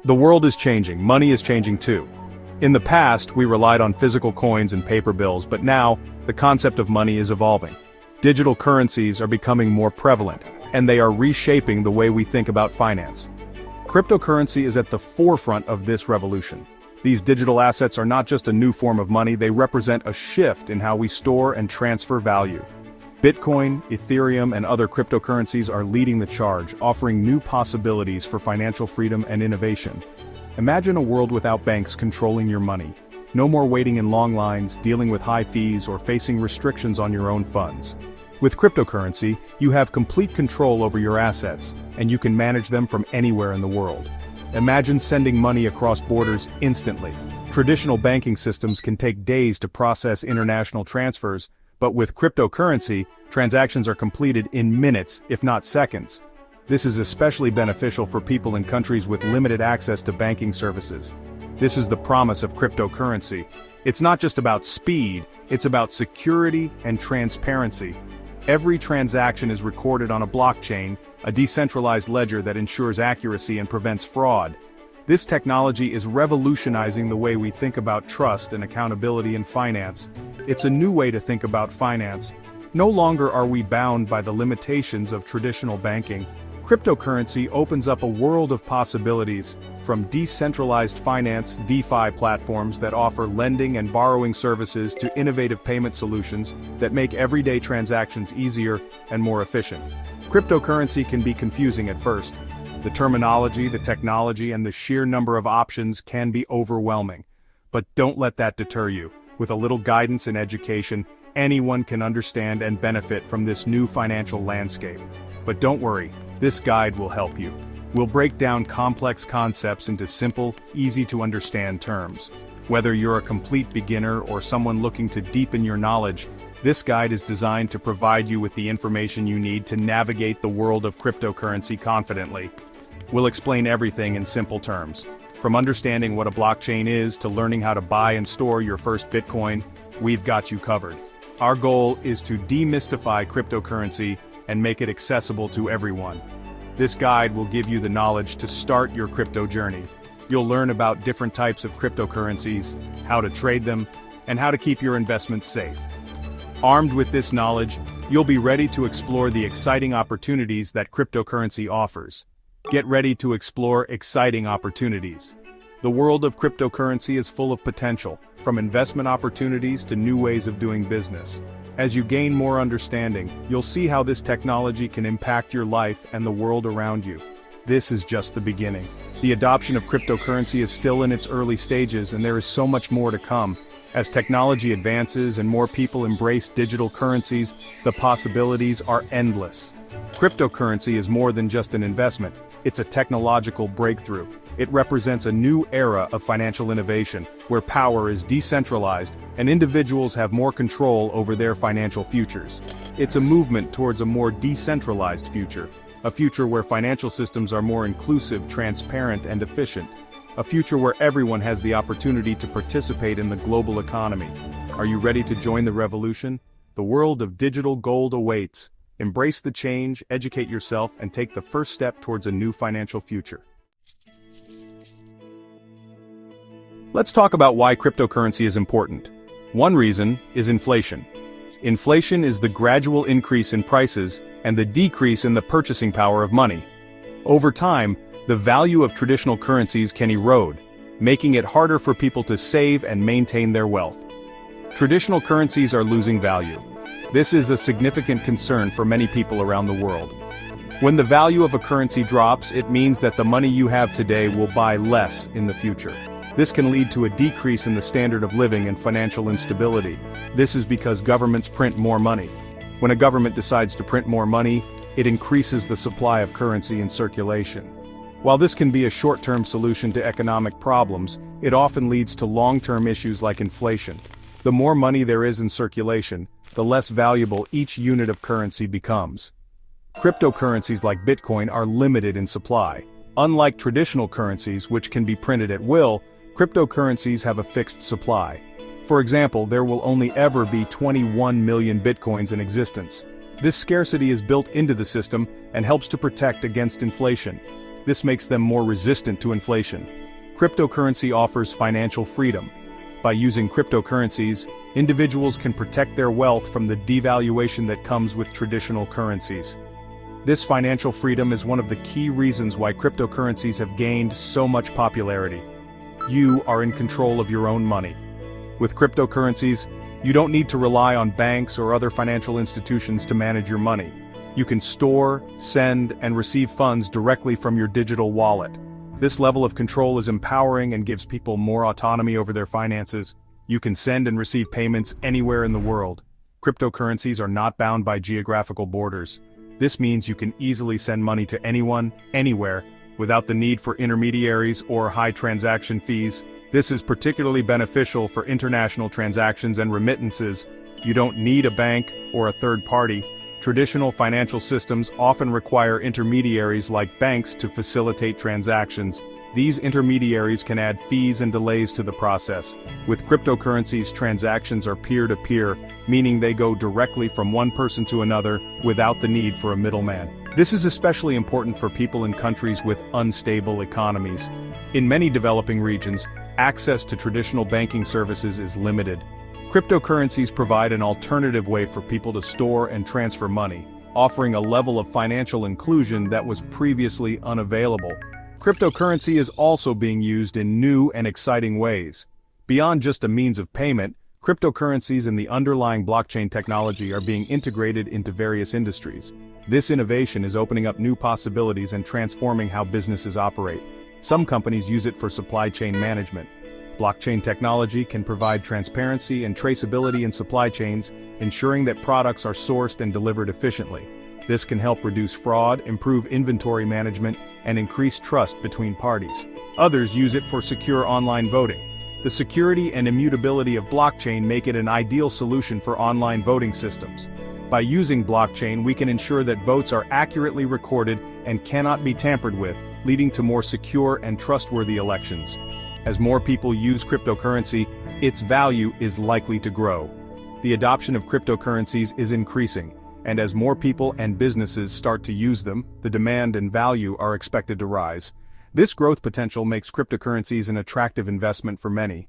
The world is changing, money is changing too. In the past, we relied on physical coins and paper bills, but now, the concept of money is evolving. Digital currencies are becoming more prevalent, and they are reshaping the way we think about finance. Cryptocurrency is at the forefront of this revolution. These digital assets are not just a new form of money, they represent a shift in how we store and transfer value. Bitcoin, Ethereum, and other cryptocurrencies are leading the charge, offering new possibilities for financial freedom and innovation. Imagine a world without banks controlling your money. No more waiting in long lines, dealing with high fees, or facing restrictions on your own funds. With cryptocurrency, you have complete control over your assets, and you can manage them from anywhere in the world. Imagine sending money across borders instantly. Traditional banking systems can take days to process international transfers, but with cryptocurrency, transactions are completed in minutes, if not seconds. This is especially beneficial for people in countries with limited access to banking services. This is the promise of cryptocurrency. It's not just about speed, it's about security and transparency. Every transaction is recorded on a blockchain, a decentralized ledger that ensures accuracy and prevents fraud. This technology is revolutionizing the way we think about trust and accountability in finance. It's a new way to think about finance. No longer are we bound by the limitations of traditional banking. Cryptocurrency opens up a world of possibilities, from decentralized finance (DeFi) platforms that offer lending and borrowing services to innovative payment solutions that make everyday transactions easier and more efficient. Cryptocurrency can be confusing at first. The terminology, the technology, and the sheer number of options can be overwhelming. But don't let that deter you. With a little guidance and education, anyone can understand and benefit from this new financial landscape. But don't worry, this guide will help you. We'll break down complex concepts into simple, easy-to-understand terms. Whether you're a complete beginner or someone looking to deepen your knowledge, this guide is designed to provide you with the information you need to navigate the world of cryptocurrency confidently. We'll explain everything in simple terms. From understanding what a blockchain is to learning how to buy and store your first Bitcoin, we've got you covered. Our goal is to demystify cryptocurrency and make it accessible to everyone. This guide will give you the knowledge to start your crypto journey. You'll learn about different types of cryptocurrencies, how to trade them, and how to keep your investments safe. Armed with this knowledge, you'll be ready to explore the exciting opportunities that cryptocurrency offers. Get ready to explore exciting opportunities. The world of cryptocurrency is full of potential, from investment opportunities to new ways of doing business. As you gain more understanding, you'll see how this technology can impact your life and the world around you. This is just the beginning. The adoption of cryptocurrency is still in its early stages, and there is so much more to come. As technology advances and more people embrace digital currencies, the possibilities are endless. Cryptocurrency is more than just an investment, it's a technological breakthrough. It represents a new era of financial innovation, where power is decentralized and individuals have more control over their financial futures. It's a movement towards a more decentralized future, a future where financial systems are more inclusive, transparent, and efficient. A future where everyone has the opportunity to participate in the global economy. Are you ready to join the revolution? The world of digital gold awaits. Embrace the change, educate yourself, and take the first step towards a new financial future. Let's talk about why cryptocurrency is important. One reason is inflation. Inflation is the gradual increase in prices and the decrease in the purchasing power of money. Over time, the value of traditional currencies can erode, making it harder for people to save and maintain their wealth. Traditional currencies are losing value. This is a significant concern for many people around the world. When the value of a currency drops, it means that the money you have today will buy less in the future. This can lead to a decrease in the standard of living and financial instability. This is because governments print more money. When a government decides to print more money, it increases the supply of currency in circulation. While this can be a short-term solution to economic problems, it often leads to long-term issues like inflation. The more money there is in circulation, the less valuable each unit of currency becomes. Cryptocurrencies like Bitcoin are limited in supply. Unlike traditional currencies, which can be printed at will, cryptocurrencies have a fixed supply. For example, there will only ever be 21 million Bitcoins in existence. This scarcity is built into the system and helps to protect against inflation. This makes them more resistant to inflation. Cryptocurrency offers financial freedom. By using cryptocurrencies, individuals can protect their wealth from the devaluation that comes with traditional currencies. This financial freedom is one of the key reasons why cryptocurrencies have gained so much popularity. You are in control of your own money. With cryptocurrencies, you don't need to rely on banks or other financial institutions to manage your money. You can store, send, and receive funds directly from your digital wallet. This level of control is empowering and gives people more autonomy over their finances. You can send and receive payments anywhere in the world. Cryptocurrencies are not bound by geographical borders. This means you can easily send money to anyone, anywhere, without the need for intermediaries or high transaction fees. This is particularly beneficial for international transactions and remittances. You don't need a bank or a third party. Traditional financial systems often require intermediaries like banks to facilitate transactions. These intermediaries can add fees and delays to the process. With cryptocurrencies, transactions are peer-to-peer, meaning they go directly from one person to another without the need for a middleman. This is especially important for people in countries with unstable economies. In many developing regions, access to traditional banking services is limited. Cryptocurrencies provide an alternative way for people to store and transfer money, offering a level of financial inclusion that was previously unavailable. Cryptocurrency is also being used in new and exciting ways. Beyond just a means of payment, cryptocurrencies and the underlying blockchain technology are being integrated into various industries. This innovation is opening up new possibilities and transforming how businesses operate. Some companies use it for supply chain management. Blockchain technology can provide transparency and traceability in supply chains, ensuring that products are sourced and delivered efficiently. This can help reduce fraud, improve inventory management, and increase trust between parties. Others use it for secure online voting. The security and immutability of blockchain make it an ideal solution for online voting systems. By using blockchain, we can ensure that votes are accurately recorded and cannot be tampered with, leading to more secure and trustworthy elections. As more people use cryptocurrency, its value is likely to grow. The adoption of cryptocurrencies is increasing, and as more people and businesses start to use them, the demand and value are expected to rise. This growth potential makes cryptocurrencies an attractive investment for many.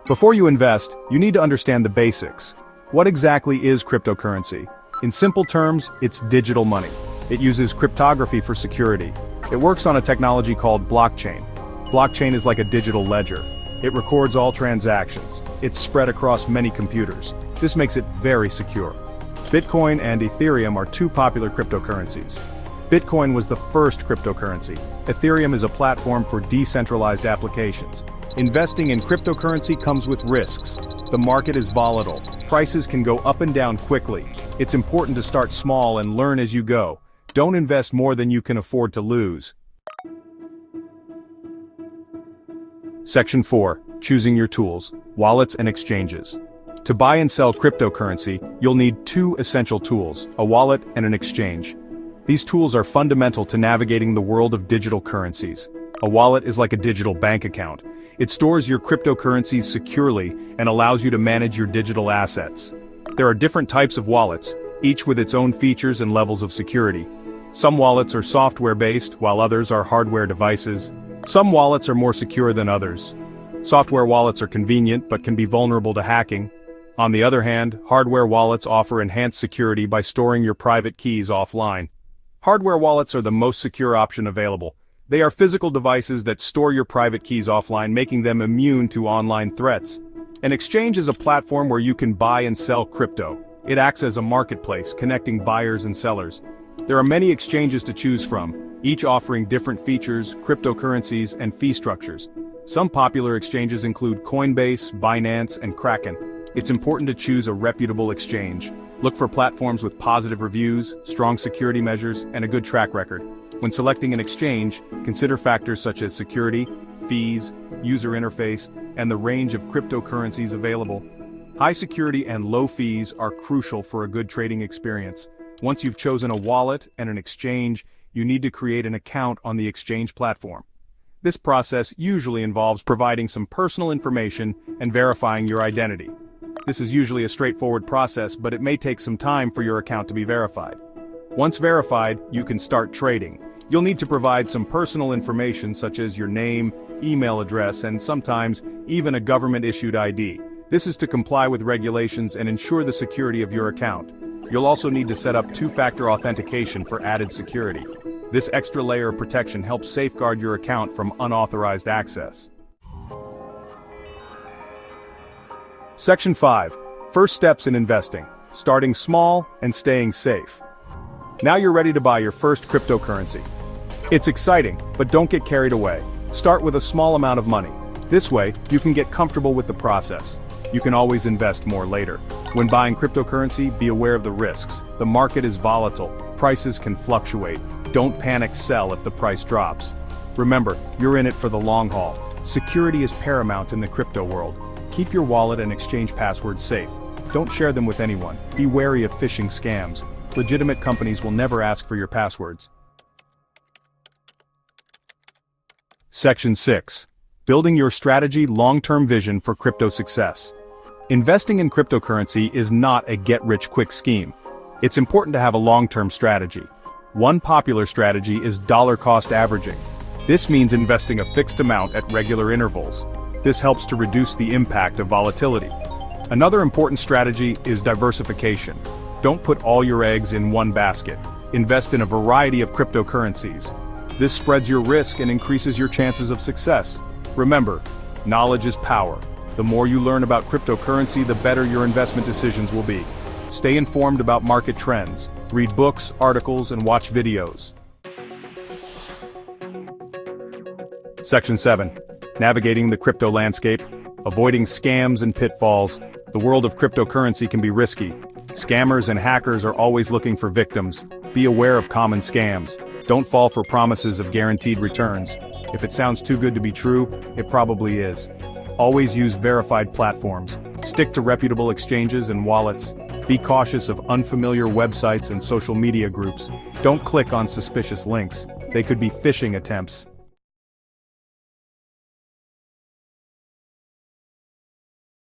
Before you invest, you need to understand the basics. What exactly is cryptocurrency? In simple terms, it's digital money. It uses cryptography for security. It works on a technology called blockchain. Blockchain is like a digital ledger. It records all transactions. It's spread across many computers. This makes it very secure. Bitcoin and Ethereum are two popular cryptocurrencies. Bitcoin was the first cryptocurrency. Ethereum is a platform for decentralized applications. Investing in cryptocurrency comes with risks. The market is volatile. Prices can go up and down quickly. It's important to start small and learn as you go. Don't invest more than you can afford to lose. Section 4. Choosing your tools, wallets and exchanges. To buy and sell cryptocurrency, you'll need two essential tools, a wallet and an exchange. These tools are fundamental to navigating the world of digital currencies. A wallet is like a digital bank account. It stores your cryptocurrencies securely and allows you to manage your digital assets. There are different types of wallets, each with its own features and levels of security. Some wallets are software-based, while others are hardware devices. Some wallets are more secure than others. Software wallets are convenient but can be vulnerable to hacking. On the other hand, hardware wallets offer enhanced security by storing your private keys offline. Hardware wallets are the most secure option available. They are physical devices that store your private keys offline, making them immune to online threats. An exchange is a platform where you can buy and sell crypto. It acts as a marketplace, connecting buyers and sellers. There are many exchanges to choose from, each offering different features, cryptocurrencies, and fee structures. Some popular exchanges include Coinbase, Binance, and Kraken. It's important to choose a reputable exchange. Look for platforms with positive reviews, strong security measures, and a good track record. When selecting an exchange, consider factors such as security, fees, user interface, and the range of cryptocurrencies available. High security and low fees are crucial for a good trading experience. Once you've chosen a wallet and an exchange, you need to create an account on the exchange platform. This process usually involves providing some personal information and verifying your identity. This is usually a straightforward process, but it may take some time for your account to be verified. Once verified, you can start trading. You'll need to provide some personal information such as your name, email address, and sometimes even a government-issued ID. This is to comply with regulations and ensure the security of your account. You'll also need to set up two-factor authentication for added security. This extra layer of protection helps safeguard your account from unauthorized access. Section 5. First steps in investing. Starting small and staying safe. Now you're ready to buy your first cryptocurrency. It's exciting, but don't get carried away. Start with a small amount of money. This way, you can get comfortable with the process. You can always invest more later. When buying cryptocurrency, be aware of the risks. The market is volatile. Prices can fluctuate. Don't panic sell if the price drops. Remember, you're in it for the long haul. Security is paramount in the crypto world. Keep your wallet and exchange passwords safe. Don't share them with anyone. Be wary of phishing scams. Legitimate companies will never ask for your passwords. Section 6. Building your strategy long-term vision for crypto success. Investing in cryptocurrency is not a get-rich-quick scheme. It's important to have a long-term strategy. One popular strategy is dollar-cost averaging. This means investing a fixed amount at regular intervals. This helps to reduce the impact of volatility. Another important strategy is diversification. Don't put all your eggs in one basket. Invest in a variety of cryptocurrencies. This spreads your risk and increases your chances of success. Remember, knowledge is power. The more you learn about cryptocurrency, the better your investment decisions will be. Stay informed about market trends. Read books, articles, and watch videos. Section 7. Navigating the crypto landscape. Avoiding scams and pitfalls. The world of cryptocurrency can be risky. Scammers and hackers are always looking for victims. Be aware of common scams. Don't fall for promises of guaranteed returns. If it sounds too good to be true, it probably is. Always use verified platforms. Stick to reputable exchanges and wallets. Be cautious of unfamiliar websites and social media groups. Don't click on suspicious links. They could be phishing attempts.